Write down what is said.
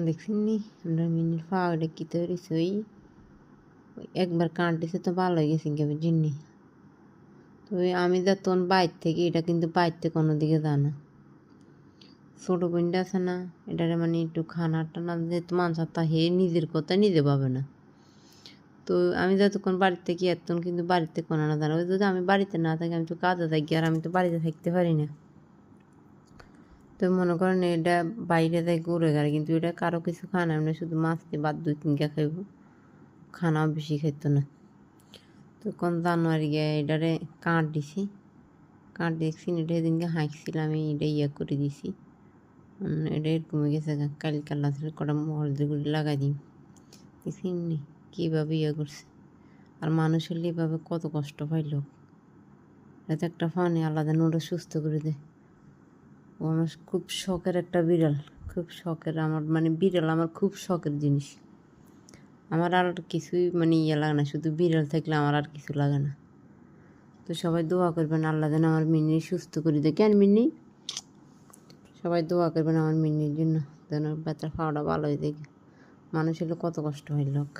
দেখছেন নি আমরা মিনির পাওয়াটা কি তৈরি ওই একবার কাঁটিছে তো ভালো হয়ে গেছে কেমন জিন্নি। তো আমি যখন বাইর থেকে এটা কিন্তু বাইরতে কোনো দিকে যায় না। ছোটো বোনটা আছে না, এটারে মানে একটু খানা টানা যেহেতু মানুষ তা হে নিজের কথা নিজে পাবে না। তো আমি যতক্ষণ বাড়িতে গিয়ে এতক্ষণ কিন্তু বাড়িতে কোনো না জানো, যদি আমি বাড়িতে না থাকি আমি তো কাজে থাকি আর আমি তো বাড়িতে থাকতে পারি না। তো মনে করেন এটা বাইরে যাই ঘুরে গেলে কিন্তু এটা কারো কিছু খায় না, আমরা শুধু মাছ দিয়ে বাদ 2-3টা খাইব, খানাও বেশি খাইত না। তো কোন জানুয়ারি গিয়ে এটারে কাঁট দিছি, কাঁট দেখছি এটা সেদিনকে হাঁকছিলাম আমি, এটা ইয়ে করে দিছি, এটা কমে গেছে। কালকাল আসলে কটা হলদি গুঁড়ি লাগাই দিই, দেখছি কীভাবে ইয়ে করছে। আর মানুষ হলে এভাবে কত কষ্ট পাইল, এটা একটা ফানি আলাদা ওটা সুস্থ করে দেয়। ও আমার খুব শখের একটা বিড়াল, খুব শখের আমার, মানে বিড়াল আমার খুব শখের জিনিস। আমার আর কিছুই মানে ইয়ে লাগে না, শুধু বিড়াল থাকলে আমার আর কিছু লাগে না। তো সবাই দোয়া করবেন আল্লাহ যেন আমার মিনি সুস্থ করে দেয়। কেন মিনি, সবাই দোয়া করবেন আমার মিনির জন্য, যেন ব্যথার খাওয়াটা ভালো হয়ে যায়। মানুষ হলে কত কষ্ট হয় লোক।